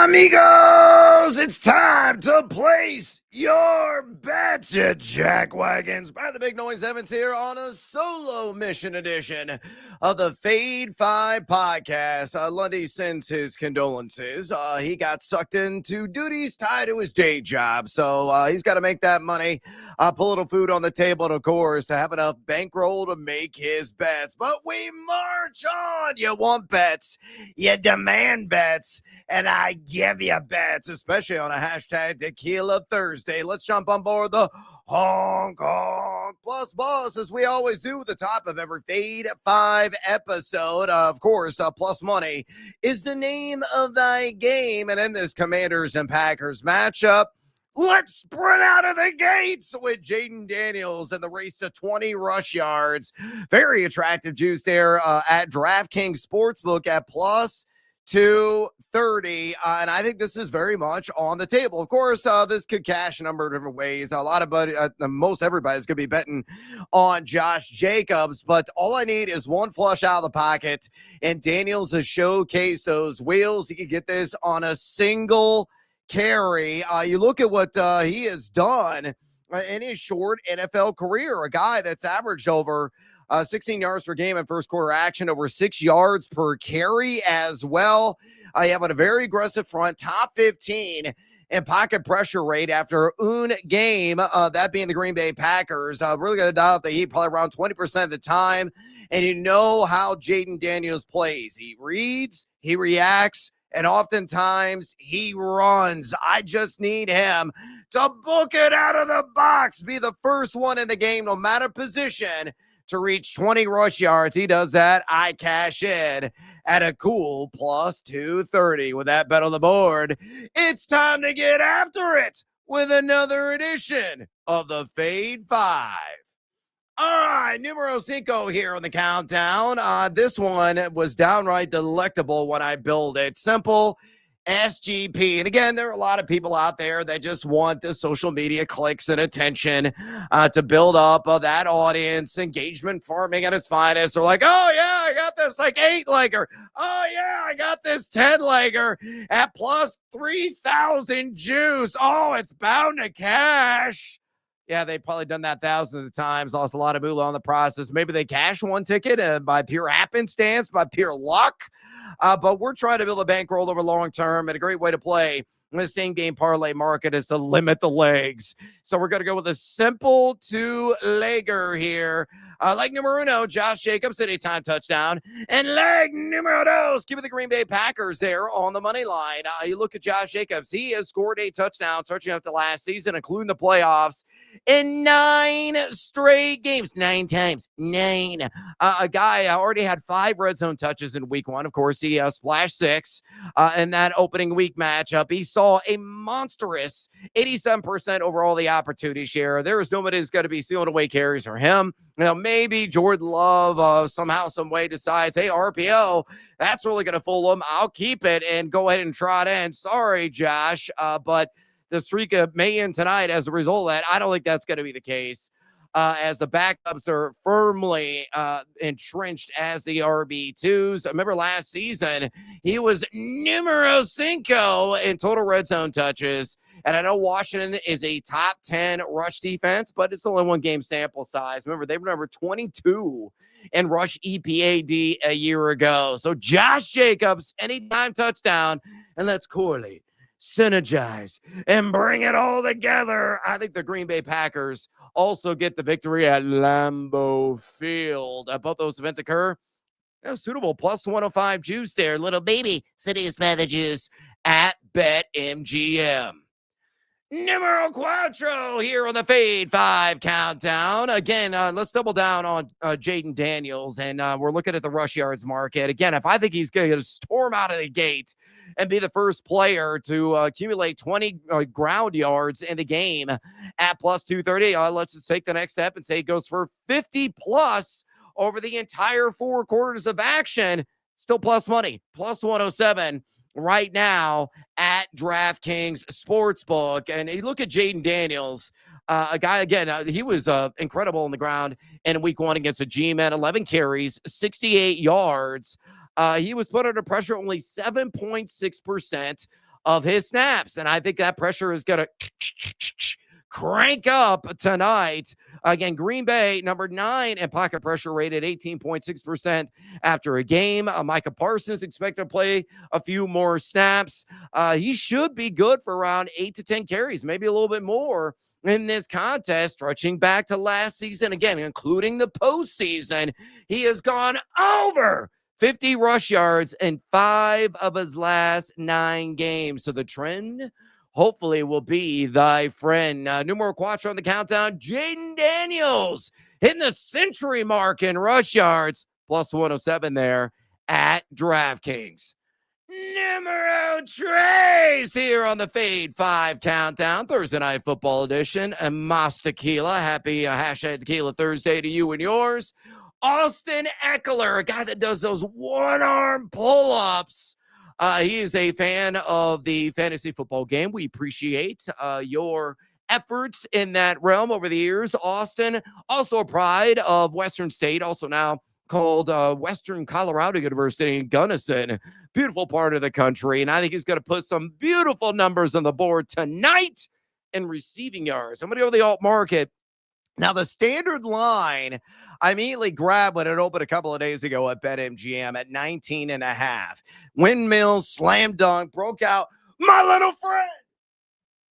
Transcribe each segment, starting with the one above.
Amigos, it's time to place your bets at Jack Wagons. Brad the Big Noise Evans here on a solo mission edition of the Fade 5 podcast. Lundy sends his condolences. He got sucked into duties tied to his day job, so he's got to make that money, put a little food on the table, and of course, have enough bankroll to make his bets. But we march on. You want bets, you demand bets, and I give you bets, especially on a hashtag Tequila Thursday. Let's jump on board the Hong Kong Plus Boss, as we always do at the top of every Fade 5 episode. Of course, plus money is the name of thy game. And in this Commanders and Packers matchup, let's sprint out of the gates with Jayden Daniels in the race to 20 rush yards. Very attractive juice there at DraftKings Sportsbook at plus 230, and I think this is very much on the table. Of course, this could cash a number of different ways. A lot of most everybody's going to be betting on Josh Jacobs, but all I need is one flush out of the pocket, and Daniels has showcased those wheels. He could get this on a single carry. You look at what he has done in his short NFL career, a guy that's averaged over 16 yards per game in first quarter action, over 6 yards per carry as well. You have a very aggressive front, top 15 in pocket pressure rate after un game, that being the Green Bay Packers. Really going to dial up the heat probably around 20% of the time. And you know how Jayden Daniels plays. He reads, he reacts, and oftentimes he runs. I just need him to book it out of the box, be the first one in the game, no matter position, to reach 20 rush yards. He does that. I cash in at a cool plus 230 with that bet on the board. It's time to get after it with another edition of the Fade 5. All right, numero cinco here on the countdown. This one was downright delectable when I build it. Simple SGP. And again, there are a lot of people out there that just want the social media clicks and attention to build up that audience. Engagement farming at its finest. They're like, oh, yeah, I got this like 8-legger. Oh, yeah, I got this 10-legger at plus 3,000 juice. Oh, it's bound to cash. Yeah, they've probably done that thousands of times, lost a lot of moolah on the process. Maybe they cashed one ticket by pure happenstance, by pure luck. But we're trying to build a bankroll over long term, and a great way to play in the same game parlay market is to limit the legs. So we're going to go with a simple 2-legger here. Leg numero uno, Josh Jacobs, anytime touchdown. And leg numero dos, give me the Green Bay Packers there on the money line. You look at Josh Jacobs. He has scored a touchdown, touching up the last season, including the playoffs, in 9 straight games. 9 times. 9. A guy already had 5 red zone touches in week 1. Of course, he splashed 6 in that opening week matchup. He saw a monstrous 87% overall the opportunity share. There is nobody who's going to be sealing away carries for him. You know, maybe Jordan Love somehow, some way decides, hey, RPO, that's really going to fool him. I'll keep it and go ahead and trot in. Sorry, Josh, but the streak may end tonight as a result of that. I don't think that's going to be the case, as the backups are firmly entrenched as the RB2s. I remember last season, he was numero cinco in total red zone touches. And I know Washington is a top 10 rush defense, but it's only one game sample size. Remember, they were number 22 in rush EPAD a year ago. So Josh Jacobs, anytime touchdown, and let's correlate, synergize, and bring it all together. I think the Green Bay Packers also get the victory at Lambeau Field. Both those events occur. Suitable plus 105 juice there. Little baby cities by the juice at BetMGM. Numero cuatro here on the Fade 5 countdown. Again, let's double down on Jayden Daniels, and we're looking at the rush yards market. Again, if I think he's going to storm out of the gate and be the first player to accumulate 20 ground yards in the game at plus 230, let's just take the next step and say it goes for 50 plus over the entire 4 quarters of action. Still plus money, plus 107. Right now at DraftKings Sportsbook. And you look at Jayden Daniels, a guy, again, he was incredible on the ground in week 1 against a G-Man, 11 carries, 68 yards. He was put under pressure only 7.6% of his snaps. And I think that pressure is going to crank up tonight. Again, Green Bay, number 9 in pocket pressure rated, 18.6% after a game. Micah Parsons expected to play a few more snaps. He should be good for around 8 to 10 carries, maybe a little bit more in this contest, stretching back to last season, again, including the postseason. He has gone over 50 rush yards in 5 of his last 9 games. So the trend hopefully will be thy friend. Numero quattro on the countdown, Jayden Daniels hitting the century mark in rush yards, plus 107 there at DraftKings. Numero tres here on the Fade 5 Countdown, Thursday Night Football Edition. And Mas Tequila, happy hashtag Tequila Thursday to you and yours. Austin Ekeler, a guy that does those one-arm pull-ups. He is a fan of the fantasy football game. We appreciate your efforts in that realm over the years. Austin, also a pride of Western State, also now called Western Colorado University in Gunnison. Beautiful part of the country. And I think he's going to put some beautiful numbers on the board tonight in receiving yards. I'm going to go to the alt market. Now, the standard line, I immediately grabbed when it opened a couple of days ago at BetMGM at 19.5. Windmill, slam dunk, broke out. My little friend,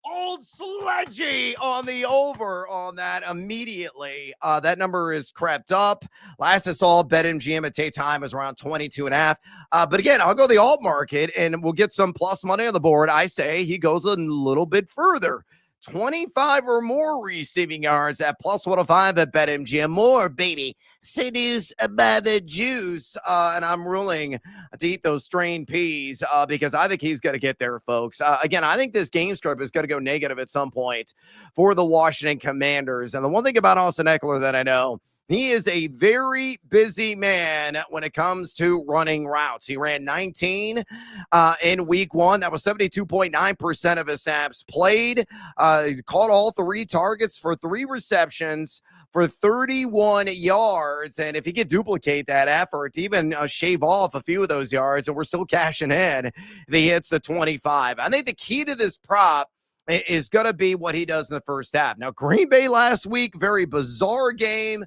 Old Sledgy on the over on that immediately. That number is crept up. Last I saw BetMGM at tape time was around 22.5. But again, I'll go the alt market and we'll get some plus money on the board. I say he goes a little bit further. 25 or more receiving yards at plus 105 at BetMGM. More, baby. Seduced by the juice. And I'm ruling to eat those strained peas because I think he's going to get there, folks. Again, I think this game script is going to go negative at some point for the Washington Commanders. And the one thing about Austin Ekeler that I know, he is a very busy man when it comes to running routes. He ran 19 in week 1. That was 72.9% of his snaps played. He caught all 3 targets for 3 receptions for 31 yards. And if he could duplicate that effort, even shave off a few of those yards, and we're still cashing in, if he hits the 25. I think the key to this prop is going to be what he does in the first half. Now, Green Bay last week, very bizarre game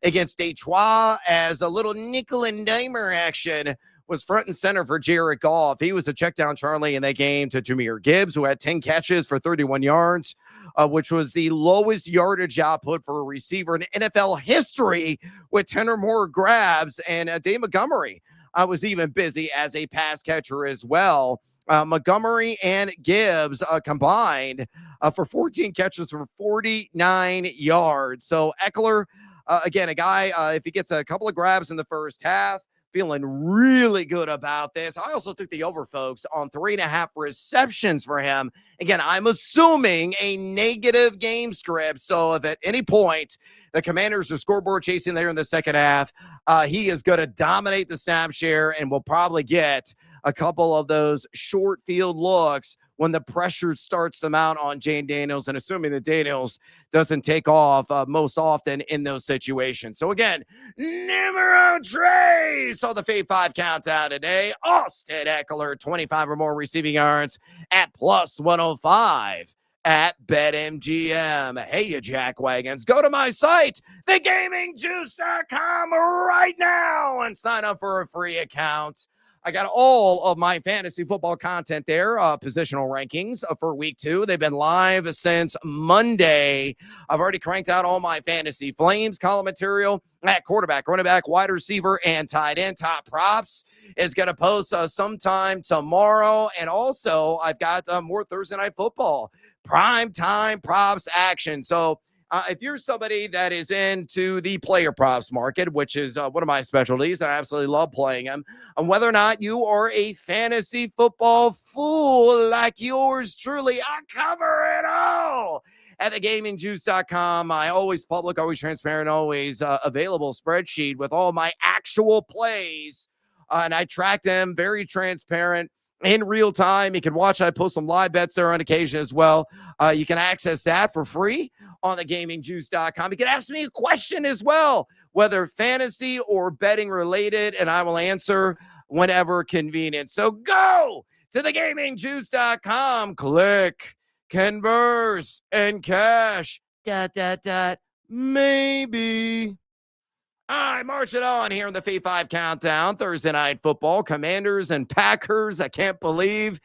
against Detroit as a little nickel and dimer action was front and center for Jared Goff. He was a check down Charlie in that game to Jahmyr Gibbs, who had 10 catches for 31 yards, which was the lowest yardage output for a receiver in NFL history with 10 or more grabs. And Dave Montgomery was even busy as a pass catcher as well. Montgomery and Gibbs combined for 14 catches for 49 yards. So Ekeler, again, a guy, if he gets a couple of grabs in the first half, feeling really good about this. I also took the over, folks, on 3.5 receptions for him. Again, I'm assuming a negative game script. So if at any point the Commanders are scoreboard chasing there in the second half, he is going to dominate the snap share and will probably get a couple of those short field looks when the pressure starts to mount on Jayden Daniels, and assuming that Daniels doesn't take off most often in those situations. So again, numero tres on the Fade 5 Countdown today. Austin Ekeler, 25 or more receiving yards at plus 105 at BetMGM. Hey, you jackwagons, go to my site, thegamingjuice.com right now and sign up for a free account. I got all of my fantasy football content there, positional rankings for week 2. They've been live since Monday. I've already cranked out all my fantasy flames column material at quarterback, running back, wide receiver, and tight end. Top props is going to post sometime tomorrow. And also, I've got more Thursday Night Football prime time props action. So if you're somebody that is into the player props market, which is one of my specialties, and I absolutely love playing them, and whether or not you are a fantasy football fool like yours truly, I cover it all at thegamingjuice.com. I always public, always transparent, always available spreadsheet with all my actual plays, and I track them, very transparent. In real time, you can watch. I post some live bets there on occasion as well. You can access that for free on thegamingjuice.com. You can ask me a question as well, whether fantasy or betting related, and I will answer whenever convenient. So go to thegamingjuice.com. Click, converse, and cash. ... Maybe. All right, marching on here in the Fee 5 Countdown. Thursday Night Football, Commanders and Packers. I can't believe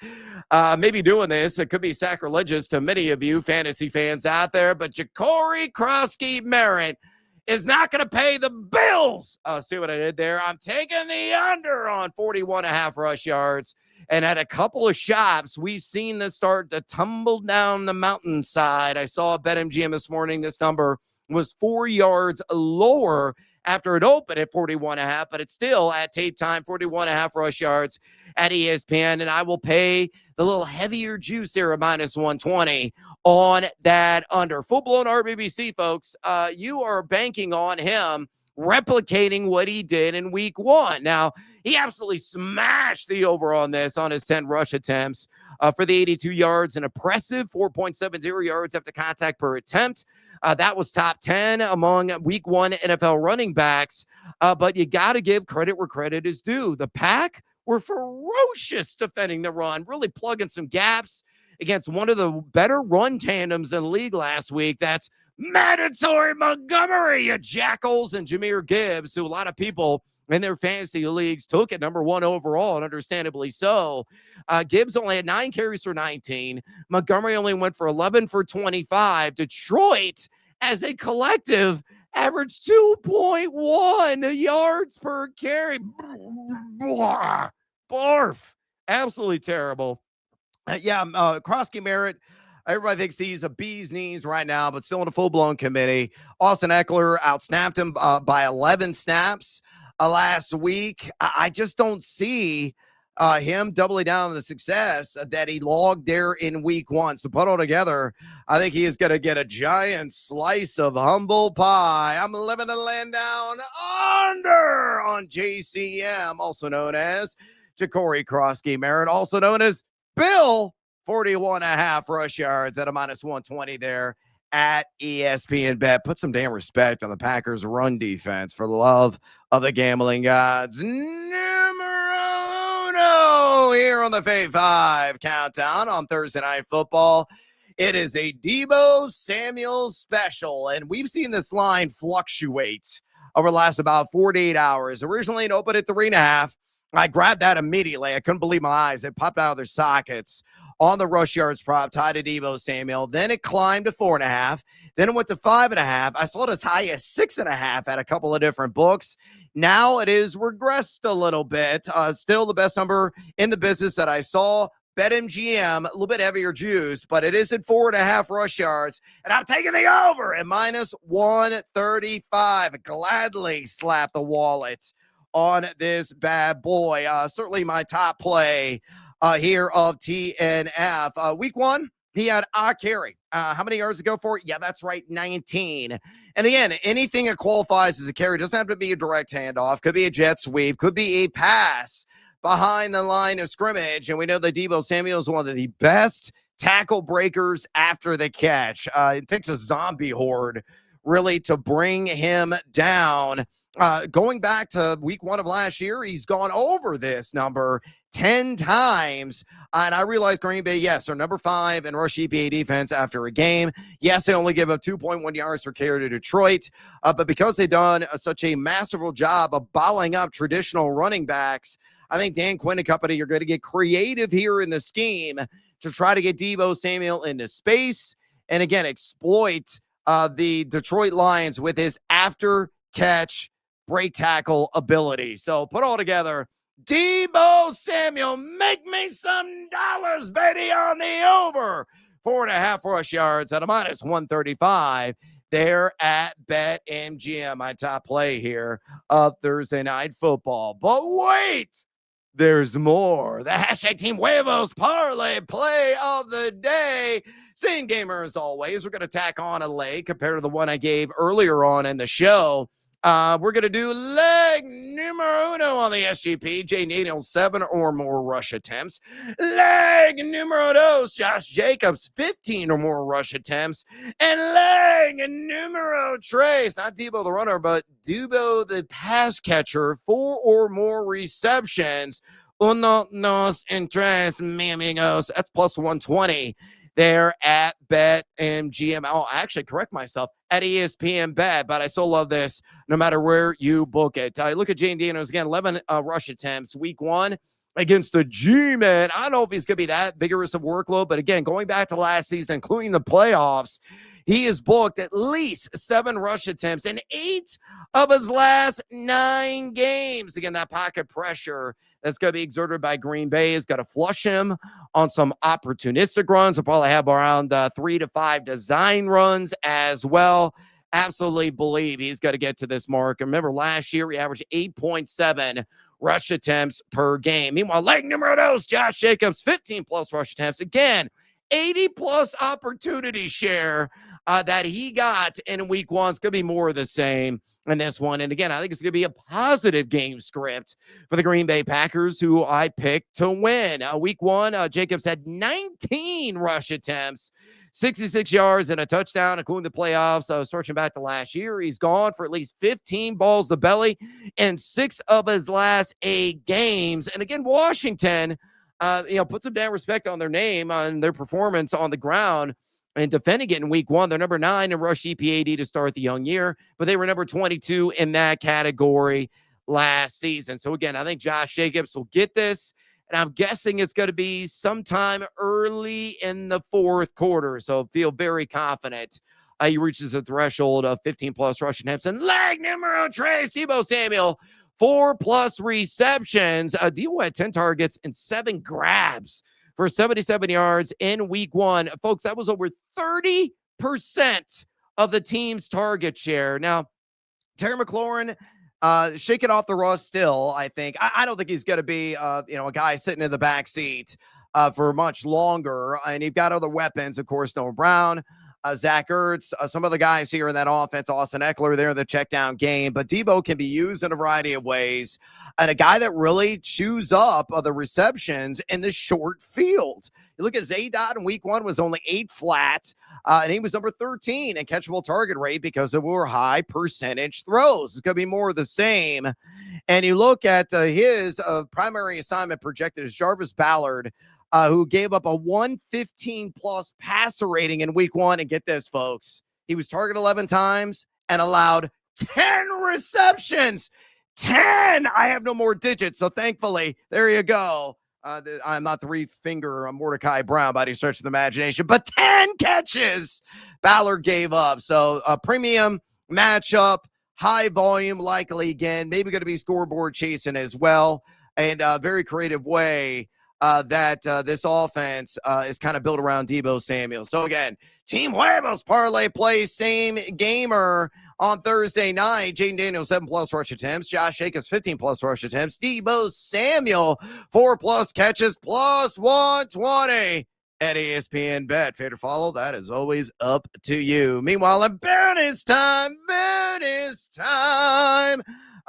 maybe doing this. It could be sacrilegious to many of you fantasy fans out there, but Ja'Cory Krosky Merritt is not going to pay the bills. See what I did there? I'm taking the under on 41.5 rush yards. And at a couple of shops, we've seen this start to tumble down the mountainside. I saw a BetMGM this morning. This number was 4 yards lower after it opened at 41.5, but it's still at tape time, 41.5 rush yards at ESPN. And I will pay the little heavier juice here at minus 120 on that under. Full-blown RBBC, folks. You are banking on him replicating what he did in week 1. Now, he absolutely smashed the over on this on his 10 rush attempts for the 82 yards, an impressive 4.70 yards after contact per attempt. That was top 10 among week 1 NFL running backs. But you got to give credit where credit is due. The Pack were ferocious defending the run, really plugging some gaps against one of the better run tandems in the league last week. That's Mandatory Montgomery, you jackals, and Jahmyr Gibbs, who a lot of people in their fantasy leagues took at number 1 overall, and understandably so. Gibbs only had 9 carries for 19. Montgomery only went for 11 for 25. Detroit, as a collective, averaged 2.1 yards per carry. Barf. Absolutely terrible. Krosky Merritt, everybody thinks he's a bee's knees right now, but still in a full-blown committee. Austin Ekeler outsnapped him by 11 snaps last week. I just don't see him doubling down on the success that he logged there in week 1. So put all together, I think he is going to get a giant slice of humble pie. I'm living the land down under on JCM, also known as Ja'Cory Krosky Merritt, also known as Bill, 41.5 rush yards at a minus 120 there at ESPN Bet. Put some damn respect on the Packers' run defense for the love of the gambling gods. Numero uno here on the Fave 5 Countdown on Thursday Night Football. It is a Deebo Samuel special, and we've seen this line fluctuate over the last about 48 hours. Originally, it opened at 3.5. I grabbed that immediately. I couldn't believe my eyes. It popped out of their sockets on the rush yards prop tied to Deebo Samuel. Then it climbed to 4.5. Then it went to 5.5. I saw it as high as 6.5 at a couple of different books. Now it is regressed a little bit. Still the best number in the business that I saw. BetMGM, a little bit heavier juice, but it is at 4.5 rush yards. And I'm taking the over at minus 135. Gladly slap the wallet on this bad boy. Certainly my top play here of TNF. Week 1, he had a carry. How many yards to go for? Yeah, that's right, 19. And again, anything that qualifies as a carry doesn't have to be a direct handoff. Could be a jet sweep. Could be a pass behind the line of scrimmage. And we know that Deebo Samuel is one of the best tackle breakers after the catch. It takes a zombie horde really to bring him down. Going back to week 1 of last year, he's gone over this number 10 times. And I realize Green Bay, yes, are number 5 in rush EPA defense after a game. Yes, they only give up 2.1 yards per carry to Detroit. But because they've done such a masterful job of bottling up traditional running backs, I think Dan Quinn and company are going to get creative here in the scheme to try to get Deebo Samuel into space. And again, exploit the Detroit Lions with his after-catch break tackle ability. So put all together, Deebo Samuel, make me some dollars, baby, on the over. 4.5 rush yards at a minus 135 there at BetMGM. My top play here of Thursday Night Football. But wait, there's more. The hashtag Team Huevos Parlay play of the day. Same gamer as always. We're going to tack on a leg compared to the one I gave earlier on in the show. We're going to do leg numero uno on the SGP. Jayden Daniels, 7 or more rush attempts. Leg numero dos, Josh Jacobs, 15 or more rush attempts. And leg numero tres, not Deebo the runner, but Deebo the pass catcher, 4 or more receptions. Uno, dos, and tres, mi amigos. That's plus 120 there at BetMGM. Oh, I actually correct myself at ESPN Bet, but I still love this no matter where you book it. Look at Jayden Daniels again, 11 rush attempts week one against the G-Man. I don't know if he's going to be that vigorous of workload, but again, going back to last season, including the playoffs, he has booked at least 7 rush attempts in 8 of his last 9 games. Again, that pocket pressure that's going to be exerted by Green Bay is going to flush him on some opportunistic runs. He'll probably have around 3 to 5 design runs as well. Absolutely believe he's going to get to this mark. Remember, last year he averaged 8.7 rush attempts per game. Meanwhile, leg numero dos, Josh Jacobs, 15-plus rush attempts. Again, 80-plus opportunity share that he got in week one. It's going to be more of the same in this one. And again, I think it's going to be a positive game script for the Green Bay Packers, who I picked to win. Week one, Jacobs had 19 rush attempts, 66 yards and a touchdown, including the playoffs. Searching back to last year, he's gone for at least 15 balls to belly in 6 of his last 8 games. And again, Washington, put some damn respect on their name, on their performance on the ground and defending it in week one. They're number 9 in rush EPAD to start the young year, but they were number 22 in that category last season. So again, I think Josh Jacobs will get this, and I'm guessing it's going to be sometime early in the fourth quarter. So feel very confident he reaches the threshold of 15-plus rushing attempts. And leg numero tres, Deebo Samuel, 4+ receptions. Deebo had 10 targets and 7 grabs for 77 yards in week one. Folks, that was over 30% of the team's target share. Now, Terry McLaurin, shaking off the rust still, I think. I don't think he's going to be, a guy sitting in the back seat for much longer. And you've got other weapons, of course, Noah Brown, Zach Ertz, some of the guys here in that offense, Austin Ekeler there in the check down game. But Deebo can be used in a variety of ways. And a guy that really chews up the receptions in the short field. You look at Zaydot in week one was only 8 flat, and he was number 13 in catchable target rate because of were high percentage throws. It's going to be more of the same. And you look at his primary assignment projected as Jarvis Ballard, who gave up a 115-plus passer rating in week one. And get this, folks, he was targeted 11 times and allowed 10 receptions. 10! I have no more digits, so thankfully, there you go. I'm not 3-finger Mordecai Brown by any stretch of the imagination, but 10 catches Ballard gave up. So a premium matchup, high volume, likely again, maybe going to be scoreboard chasing as well. And a very creative way that this offense is kind of built around Deebo Samuel. So again, Team Huevos parlay play, same gamer on Thursday night. Jayden Daniels, 7+ rush attempts. Josh Jacobs, 15+ rush attempts. Deebo Samuel, 4+ catches, plus 120 at ESPN Bet. Fair to follow, that is always up to you. Meanwhile, in bonus time.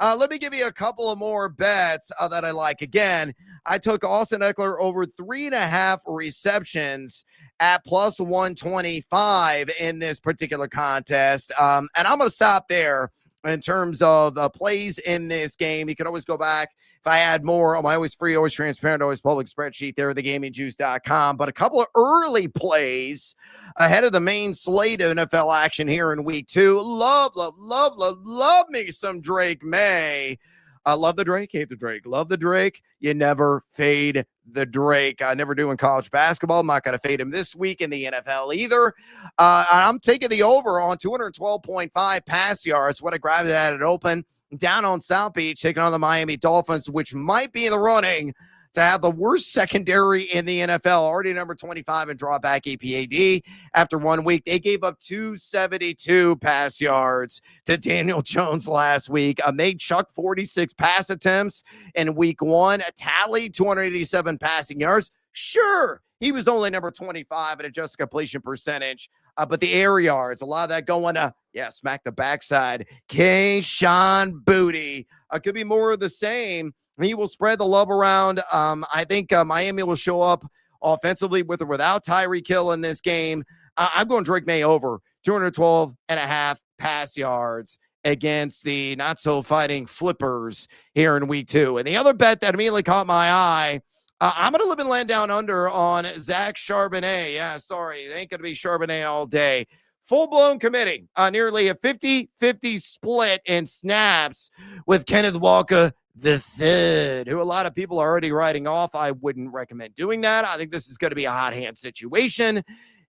Let me give you a couple of more bets that I like. Again, I took Austin Ekeler over 3.5 receptions at plus 125 in this particular contest. And I'm going to stop there in terms of plays in this game. You can always go back. If I add more on my always free, always transparent, always public spreadsheet there at thegamingjuice.com. But a couple of early plays ahead of the main slate of NFL action here in week 2. Love me some Drake May. Love the Drake, hate the Drake. Love the Drake. You never fade the Drake. I never do in college basketball. I'm not going to fade him this week in the NFL either. I'm taking the over on 212.5 pass yards. What I grabbed it at it open. Down on South Beach, taking on the Miami Dolphins, which might be in the running to have the worst secondary in the NFL. Already number 25 in drawback EPAD. After 1 week, they gave up 272 pass yards to Daniel Jones last week. They chucked 46 pass attempts in week 1. Tally 287 passing yards. Sure, he was only number 25 at adjusted completion percentage. But the air yards, a lot of that going to, smack the backside. Kayshon Boutte. Could be more of the same. He will spread the love around. I think Miami will show up offensively with or without Tyreek Hill in this game. I'm going Drake May over 212.5 pass yards against the not-so-fighting Flippers here in week 2. And the other bet that immediately caught my eye, I'm going to live and land down under on Zach Charbonnet. Yeah, sorry, it ain't going to be Charbonnet all day. Full-blown committee, nearly a 50-50 split in snaps with Kenneth Walker the third, who a lot of people are already writing off. I wouldn't recommend doing that. I think this is going to be a hot hand situation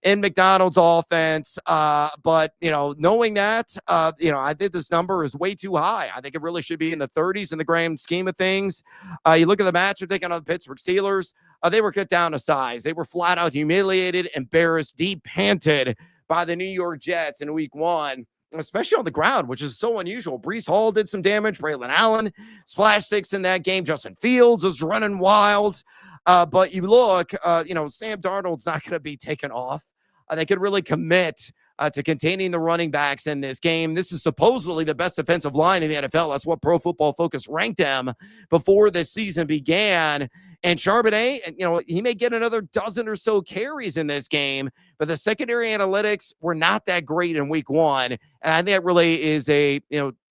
in McDonald's offense. But, knowing that, I think this number is way too high. I think it really should be in the 30s in the grand scheme of things. You look at the matchup taking on the Pittsburgh Steelers. They were cut down to size. They were flat out humiliated, embarrassed, deep-panted by the New York Jets in week 1, especially on the ground, which is so unusual. Breece Hall did some damage. Braylon Allen splash 6 in that game. Justin Fields was running wild. But you look, Sam Darnold's not going to be taken off. They could really commit to containing the running backs in this game. This is supposedly the best defensive line in the NFL. That's what Pro Football Focus ranked them before this season began. And Charbonnet, he may get another dozen or so carries in this game, but the secondary analytics were not that great in week 1. And I think that really is a,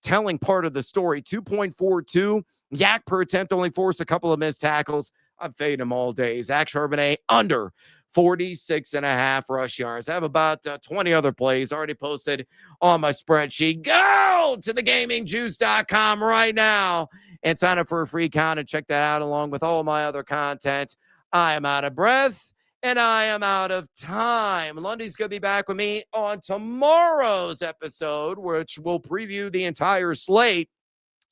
telling part of the story. 2.42 yak per attempt, only forced a couple of missed tackles. I'm fading him all day. Zach Charbonnet under 46.5 rush yards. I have about 20 other plays already posted on my spreadsheet. Go to thegamingjuice.com right now and sign up for a free account and check that out along with all my other content. I am out of breath and I am out of time. Lundy's going to be back with me on tomorrow's episode, which will preview the entire slate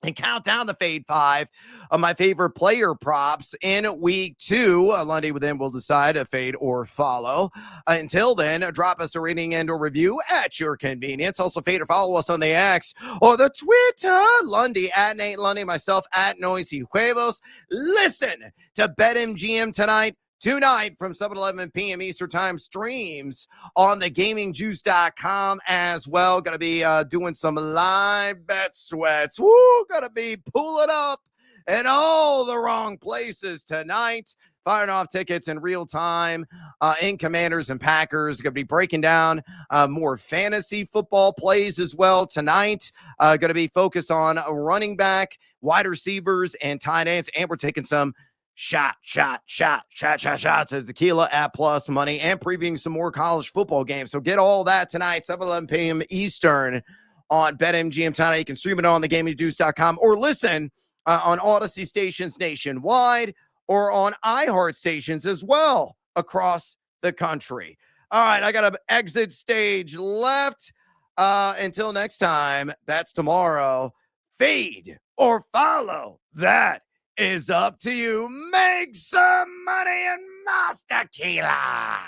and count down the Fade 5 of my favorite player props in week 2. Lundy then will decide a fade or follow. Until then, drop us a rating and or review at your convenience. Also, fade or follow us on the X or the Twitter. Lundy at Nate Lundy, myself at Noisy Huevos. Listen to BetMGM tonight from 7:11 p.m. Eastern Time, streams on the gamingjuice.com as well. Going to be doing some live bet sweats. Woo! Going to be pulling up in all the wrong places tonight. Firing off tickets in real time in Commanders and Packers. Going to be breaking down more fantasy football plays as well tonight. Going to be focused on running back, wide receivers, and tight ends. And we're taking some shots of tequila at plus money and previewing some more college football games. So get all that tonight, 7:11 p.m. Eastern on BetMGM tonight. You can stream it on thegamingjuice.com or listen on Odyssey stations nationwide or on iHeart stations as well across the country. All right, I got an exit stage left. Until next time, that's tomorrow. Fade or follow. That is up to you. Make some money and master tequila.